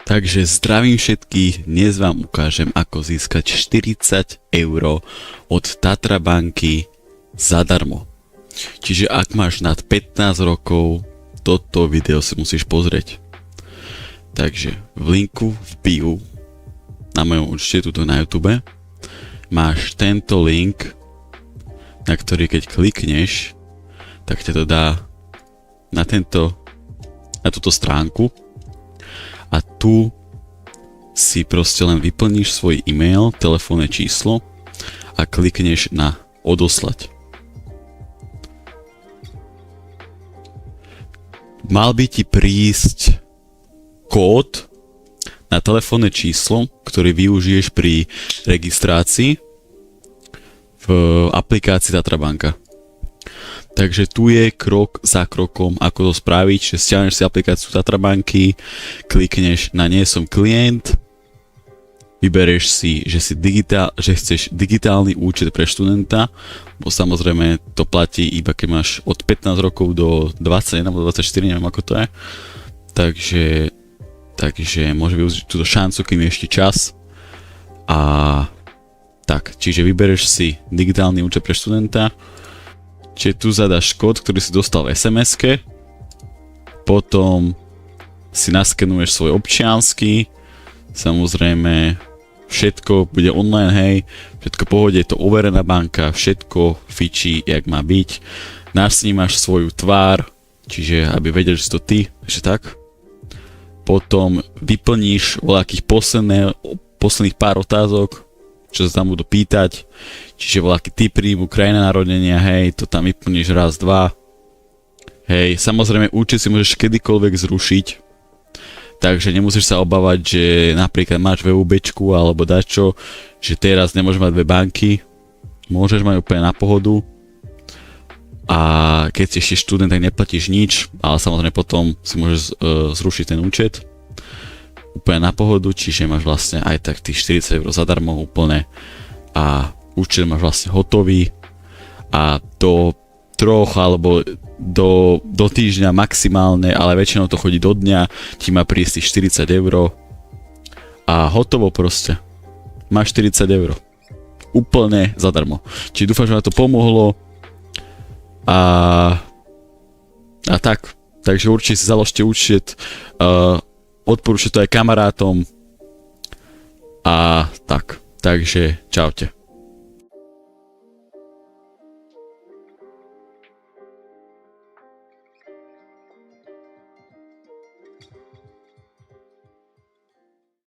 Takže zdravím všetkých, dnes vám ukážem, ako získať 40 € od Tatra banky zadarmo. Čiže ak máš nad 15 rokov, toto video si musíš pozrieť. Takže v linku v bio na mojom účte tuto na YouTube máš tento link, na ktorý keď klikneš, tak ťa to dá na túto stránku. A tu si proste len vyplníš svoj e-mail, telefónne číslo a klikneš na odoslať. Mal by ti prísť kód na telefónne číslo, ktorý využiješ pri registrácii v aplikácii Tatra banka. Takže tu je krok za krokom, ako to spraviť, že stiahneš si aplikáciu Tatra banky, klikneš na nie som klient, vybereš si, že chceš digitálny účet pre študenta, bo samozrejme to platí iba keď máš od 15 rokov do 21 alebo 24, neviem ako to je. Takže môže využiť túto šancu, kým je ešte čas. A tak, čiže vybereš si digitálny účet pre študenta. Čiže tu zadaš kód, ktorý si dostal v SMS-ke, potom si naskenuješ svoj občiansky, samozrejme všetko bude online, hej, všetko v pohode, je to overená banka, všetko fičí, jak má byť, nasnímaš svoju tvár, čiže aby vedeli, že to ty, že tak, potom vyplníš voľakých posledných pár otázok, čo sa tam budú pýtať, čiže voľaký typ príjmu, krajina narodenia, hej, to tam vyplníš raz, dva, hej, samozrejme účet si môžeš kedykoľvek zrušiť, takže nemusíš sa obávať, že napríklad máš VUBčku alebo dačo, že teraz nemôžeš mať dve banky, môžeš mať úplne na pohodu a keď si ešte študent, tak neplatíš nič, ale samozrejme potom si môžeš zrušiť ten účet úplne na pohodu, čiže máš vlastne aj tak tých 40 € zadarmo úplne a účet máš vlastne hotový a do 3 alebo do týždňa maximálne, ale väčšinou to chodí do dňa, ti má prísť 40 € a hotovo proste. Máš 40 € úplne zadarmo. Čiže dúfam, že ma to pomohlo a tak. Takže určite si založte účet, odporúčam to aj kamarátom a tak. Takže čaute.